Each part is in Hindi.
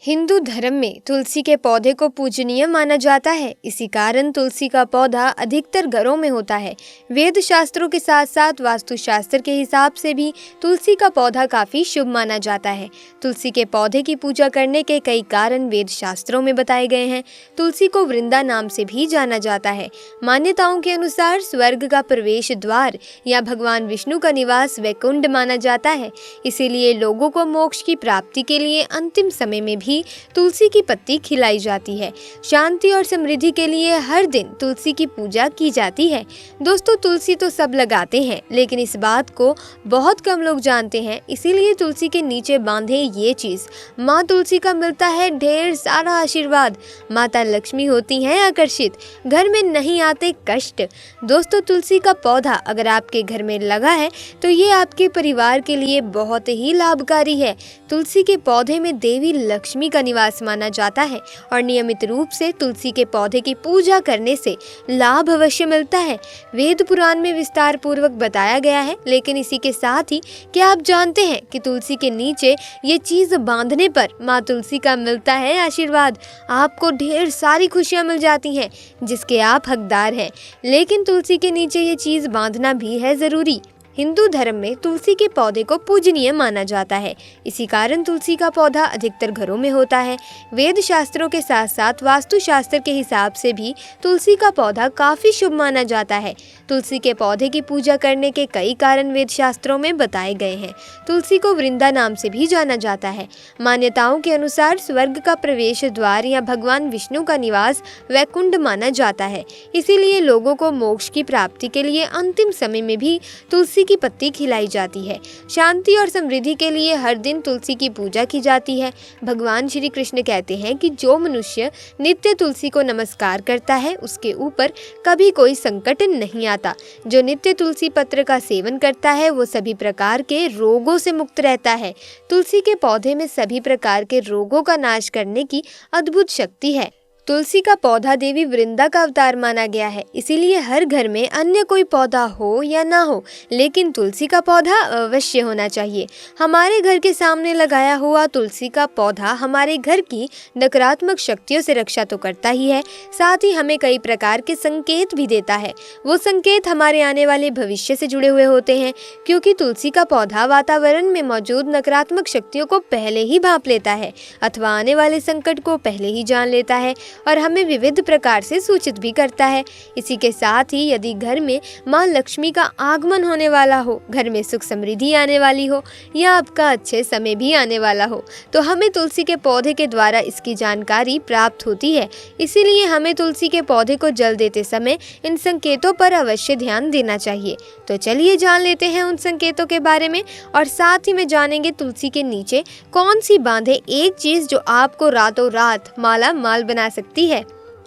हिंदू धर्म में तुलसी के पौधे को पूजनीय माना जाता है। इसी कारण तुलसी का पौधा अधिकतर घरों में होता है। वेद शास्त्रों के साथ साथ वास्तु शास्त्र के हिसाब से भी तुलसी का पौधा काफी शुभ माना जाता है। तुलसी के पौधे की पूजा करने के कई कारण वेद शास्त्रों में बताए गए हैं। तुलसी को वृंदा नाम से भी जाना जाता है। मान्यताओं के अनुसार स्वर्ग का प्रवेश द्वार या भगवान विष्णु का निवास वैकुंठ माना जाता है। इसीलिए लोगों को मोक्ष की प्राप्ति के लिए अंतिम समय में भी तुलसी की पत्ती खिलाई जाती है। शांति और समृद्धि के लिए हर दिन तुलसी की पूजा की जाती है। दोस्तों, तुलसी तो सब लगाते हैं, लेकिन इस बात को बहुत कम लोग जानते हैं। इसीलिए तुलसी के नीचे बांधे ये चीज, माँ तुलसी का मिलता है ढेर सारा आशीर्वाद। माता लक्ष्मी होती हैं आकर्षित, घर में नहीं आते कष्ट। दोस्तों, तुलसी का पौधा अगर आपके घर में लगा है तो ये आपके परिवार के लिए बहुत ही लाभकारी है। तुलसी के पौधे में देवी लक्ष्मी का निवास माना जाता है और नियमित रूप से तुलसी के पौधे की पूजा करने से लाभ अवश्य मिलता है। वेद पुराण में विस्तार पूर्वक बताया गया है। लेकिन इसी के साथ ही क्या आप जानते हैं कि तुलसी के नीचे ये चीज बांधने पर माँ तुलसी का मिलता है आशीर्वाद। आपको ढेर सारी खुशियां मिल जाती हैं जिसके आप हकदार हैं। लेकिन तुलसी के नीचे ये चीज बांधना भी है जरूरी। हिंदू धर्म में तुलसी के पौधे को पूजनीय माना जाता है। इसी कारण तुलसी का पौधा अधिकतर घरों में होता है। वेद शास्त्रों के साथ साथ वास्तु शास्त्र के हिसाब से भी तुलसी का पौधा काफी शुभ माना जाता है। तुलसी के पौधे की पूजा करने के कई कारण वेद शास्त्रों में बताए गए हैं। तुलसी को वृंदा नाम से भी जाना जाता है। मान्यताओं के अनुसार स्वर्ग का प्रवेश द्वार या भगवान विष्णु का निवास वैकुंठ माना जाता है। इसीलिए लोगों को मोक्ष की प्राप्ति के लिए अंतिम समय में भी तुलसी की पत्ती खिलाई जाती है। शांति और समृद्धि के लिए हर दिन तुलसी की पूजा की जाती है। भगवान श्री कृष्ण कहते हैं कि जो मनुष्य नित्य तुलसी को नमस्कार करता है उसके ऊपर कभी कोई संकट नहीं आता। जो नित्य तुलसी पत्र का सेवन करता है वो सभी प्रकार के रोगों से मुक्त रहता है। तुलसी के पौधे में सभी प्रकार के रोगों का नाश करने की अद्भुत शक्ति है। तुलसी का पौधा देवी वृंदा का अवतार माना गया है। इसीलिए हर घर में अन्य कोई पौधा हो या ना हो, लेकिन तुलसी का पौधा अवश्य होना चाहिए। हमारे घर के सामने लगाया हुआ तुलसी का पौधा हमारे घर की नकारात्मक शक्तियों से रक्षा तो करता ही है, साथ ही हमें कई प्रकार के संकेत भी देता है। वो संकेत हमारे आने वाले भविष्य से जुड़े हुए होते हैं, क्योंकि तुलसी का पौधा वातावरण में मौजूद नकारात्मक शक्तियों को पहले ही भांप लेता है अथवा आने वाले संकट को पहले ही जान लेता है और हमें विविध प्रकार से सूचित भी करता है। इसी के साथ ही यदि घर में माँ लक्ष्मी का आगमन होने वाला हो, घर में सुख समृद्धि आने वाली हो या आपका अच्छे समय भी आने वाला हो, तो हमें तुलसी के पौधे के द्वारा इसकी जानकारी प्राप्त होती है। इसीलिए हमें तुलसी के पौधे को जल देते समय इन संकेतों पर अवश्य ध्यान देना चाहिए। तो चलिए जान लेते हैं उन संकेतों के बारे में, और साथ ही में जानेंगे तुलसी के नीचे कौन सी बांधे एक चीज जो आपको रातों रात माला माल बना सकती है।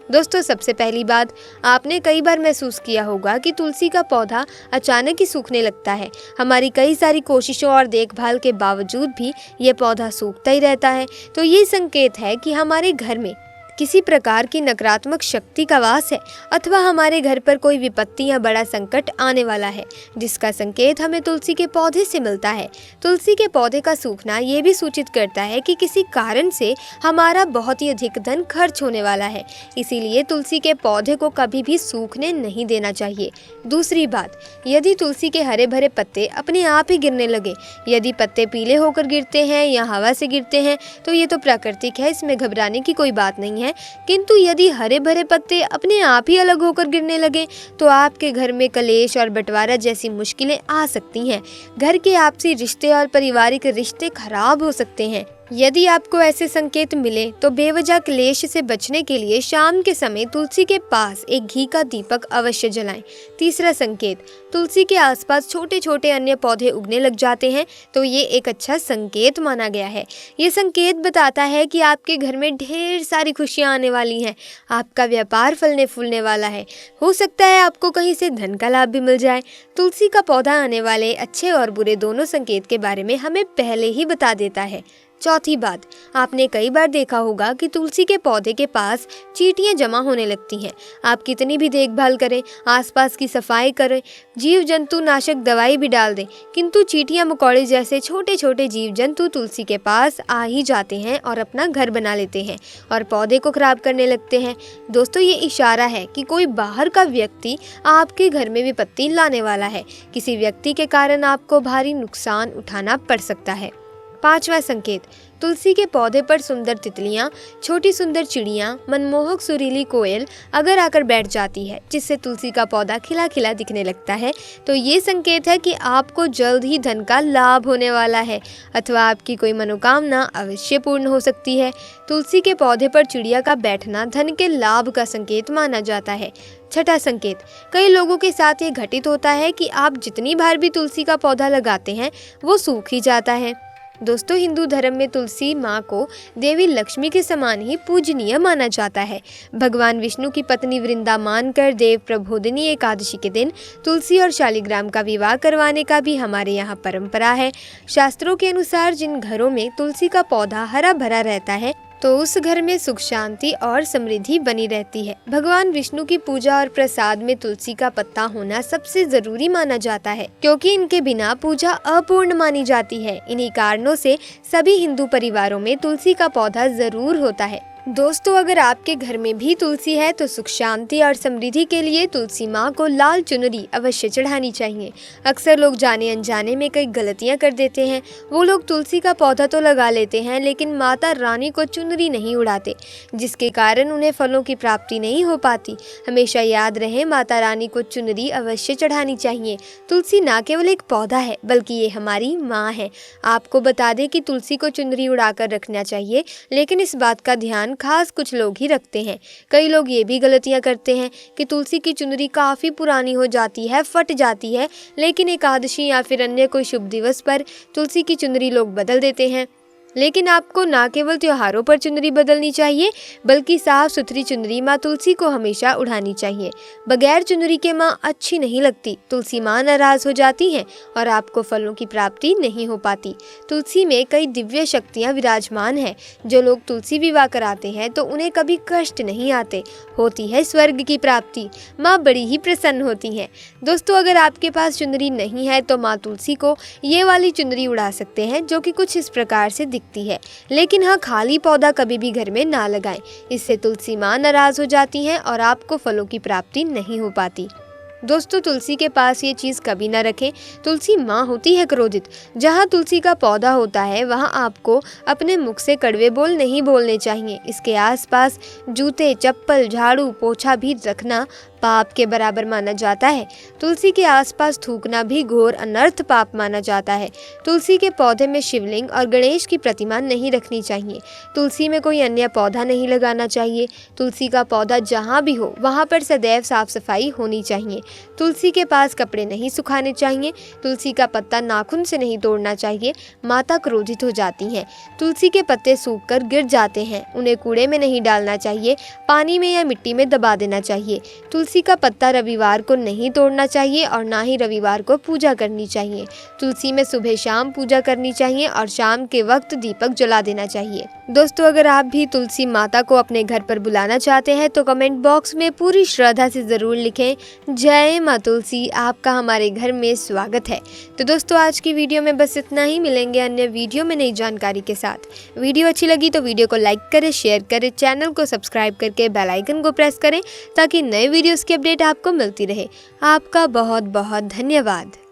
दोस्तों, सबसे पहली बात, आपने कई बार महसूस किया होगा कि तुलसी का पौधा अचानक ही सूखने लगता है। हमारी कई सारी कोशिशों और देखभाल के बावजूद भी ये पौधा सूखता ही रहता है। तो ये संकेत है कि हमारे घर में किसी प्रकार की नकारात्मक शक्ति का वास है अथवा हमारे घर पर कोई विपत्ति या बड़ा संकट आने वाला है, जिसका संकेत हमें तुलसी के पौधे से मिलता है। तुलसी के पौधे का सूखना ये भी सूचित करता है कि किसी कारण से हमारा बहुत ही अधिक धन खर्च होने वाला है। इसीलिए तुलसी के पौधे को कभी भी सूखने नहीं देना चाहिए। दूसरी बात, यदि तुलसी के हरे भरे पत्ते अपने आप ही गिरने लगे, यदि पत्ते पीले होकर गिरते हैं या हवा से गिरते हैं, तो ये तो प्राकृतिक है, इसमें घबराने की कोई बात नहीं है। किंतु यदि हरे भरे पत्ते अपने आप ही अलग होकर गिरने लगे तो आपके घर में कलेश और बंटवारा जैसी मुश्किलें आ सकती हैं। घर के आपसी रिश्ते और पारिवारिक रिश्ते खराब हो सकते हैं। यदि आपको ऐसे संकेत मिले तो बेवजह क्लेश से बचने के लिए शाम के समय तुलसी के पास एक घी का दीपक अवश्य जलाएं। तीसरा संकेत, तुलसी के आसपास छोटे छोटे अन्य पौधे उगने लग जाते हैं तो ये एक अच्छा संकेत माना गया है। ये संकेत बताता है कि आपके घर में ढेर सारी खुशियां आने वाली हैं, आपका व्यापार फलने फूलने वाला है। हो सकता है आपको कहीं से धन का लाभ भी मिल जाए। तुलसी का पौधा आने वाले अच्छे और बुरे दोनों संकेत के बारे में हमें पहले ही बता देता है। चौथी बात, आपने कई बार देखा होगा कि तुलसी के पौधे के पास चींटियां जमा होने लगती हैं। आप कितनी भी देखभाल करें, आसपास की सफाई करें, जीव जंतु नाशक दवाई भी डाल दें, किंतु चींटियां मकोड़े जैसे छोटे छोटे जीव जंतु तुलसी के पास आ ही जाते हैं और अपना घर बना लेते हैं और पौधे को खराब करने लगते हैं। दोस्तों, ये इशारा है कि कोई बाहर का व्यक्ति आपके घर में विपत्ति लाने वाला है। किसी व्यक्ति के कारण आपको भारी नुकसान उठाना पड़ सकता है। पांचवा संकेत, तुलसी के पौधे पर सुंदर तितलियां, छोटी सुंदर चिड़ियां, मनमोहक सुरीली कोयल अगर आकर बैठ जाती है, जिससे तुलसी का पौधा खिला खिला दिखने लगता है, तो ये संकेत है कि आपको जल्द ही धन का लाभ होने वाला है अथवा आपकी कोई मनोकामना अवश्य पूर्ण हो सकती है। तुलसी के पौधे पर चिड़िया का बैठना धन के लाभ का संकेत माना जाता है। छठा संकेत, कई लोगों के साथ ये घटित होता है कि आप जितनी बार भी तुलसी का पौधा लगाते हैं वो सूख ही जाता है। दोस्तों, हिंदू धर्म में तुलसी माँ को देवी लक्ष्मी के समान ही पूजनीय माना जाता है। भगवान विष्णु की पत्नी वृंदा मानकर देव प्रबोधिनी एकादशी के दिन तुलसी और शालिग्राम का विवाह करवाने का भी हमारे यहाँ परंपरा है। शास्त्रों के अनुसार जिन घरों में तुलसी का पौधा हरा भरा रहता है तो उस घर में सुख शांति और समृद्धि बनी रहती है। भगवान विष्णु की पूजा और प्रसाद में तुलसी का पत्ता होना सबसे जरूरी माना जाता है, क्योंकि इनके बिना पूजा अपूर्ण मानी जाती है। इन्हीं कारणों से सभी हिंदू परिवारों में तुलसी का पौधा जरूर होता है। दोस्तों, अगर आपके घर में भी तुलसी है तो सुख शांति और समृद्धि के लिए तुलसी माँ को लाल चुनरी अवश्य चढ़ानी चाहिए। अक्सर लोग जाने अनजाने में कई गलतियाँ कर देते हैं। वो लोग तुलसी का पौधा तो लगा लेते हैं लेकिन माता रानी को चुनरी नहीं उड़ाते, जिसके कारण उन्हें फलों की प्राप्ति नहीं हो पाती। हमेशा याद रहे, माता रानी को चुनरी अवश्य चढ़ानी चाहिए। तुलसी न केवल एक पौधा है बल्कि ये हमारी माँ है। आपको बता दें कि तुलसी को चुनरी उड़ाकर रखना चाहिए, लेकिन इस बात का ध्यान खास कुछ लोग ही रखते हैं। कई लोग ये भी गलतियां करते हैं कि तुलसी की चुनरी काफ़ी पुरानी हो जाती है, फट जाती है, लेकिन एकादशी या फिर अन्य कोई शुभ दिवस पर तुलसी की चुनरी लोग बदल देते हैं। लेकिन आपको न केवल त्योहारों पर चुनरी बदलनी चाहिए बल्कि साफ सुथरी चुनरी माँ तुलसी को हमेशा उड़ानी चाहिए। बगैर चुनरी के माँ अच्छी नहीं लगती। तुलसी माँ नाराज हो जाती हैं और आपको फलों की प्राप्ति नहीं हो पाती। तुलसी में कई दिव्य शक्तियाँ विराजमान हैं। जो लोग तुलसी विवाह कराते हैं तो उन्हें कभी कष्ट नहीं आते, होती है स्वर्ग की प्राप्ति। माँ बड़ी ही प्रसन्न होती हैं। दोस्तों, अगर आपके पास चुनरी नहीं है तो माँ तुलसी को ये वाली चुनरी उड़ा सकते हैं, जो कि कुछ इस प्रकार से दिखती है। लेकिन हाँ, खाली पौधा कभी भी घर में ना लगाएं। इससे तुलसी माँ नाराज हो जाती हैं और आपको फलों की प्राप्ति नहीं हो पाती। दोस्तों, तुलसी के पास ये चीज़ कभी ना रखें। तुलसी माँ होती है क्रोधित। जहाँ तुलसी का पौधा होता है वहाँ आपको अपने मुख से कड़वे बोल नहीं बोलने चाहिए। इसके आसपास जूते, चप्पल, झाड़ू, पोछा भी रखना पाप के बराबर माना जाता है। तुलसी के आसपास थूकना भी घोर अनर्थ पाप माना जाता है। तुलसी के पौधे में शिवलिंग और गणेश की प्रतिमा नहीं रखनी चाहिए। तुलसी में कोई अन्य पौधा नहीं लगाना चाहिए। तुलसी का पौधा जहाँ भी हो वहाँ पर सदैव साफ सफाई होनी चाहिए। तुलसी के पास कपड़े नहीं सुखाने चाहिए। तुलसी का पत्ता नाखून से नहीं तोड़ना चाहिए, माता क्रोधित हो जाती हैं। तुलसी के पत्ते सूखकर गिर जाते हैं, उन्हें कूड़े में नहीं डालना चाहिए, पानी में या मिट्टी में दबा देना चाहिए। तुलसी का पत्ता रविवार को नहीं तोड़ना चाहिए और ना ही रविवार को पूजा करनी चाहिए। तुलसी में सुबह शाम पूजा करनी चाहिए और शाम के वक्त दीपक जला देना चाहिए। दोस्तों, अगर आप भी तुलसी माता को अपने घर पर बुलाना चाहते हैं तो कमेंट बॉक्स में पूरी श्रद्धा से ज़रूर लिखें, जय माँ तुलसी, आपका हमारे घर में स्वागत है। तो दोस्तों, आज की वीडियो में बस इतना ही। मिलेंगे अन्य वीडियो में नई जानकारी के साथ। वीडियो अच्छी लगी तो वीडियो को लाइक करें, शेयर करें, चैनल को सब्सक्राइब करके बेल आइकन को प्रेस करें ताकि नए वीडियोस की अपडेट आपको मिलती रहे। आपका बहुत बहुत धन्यवाद।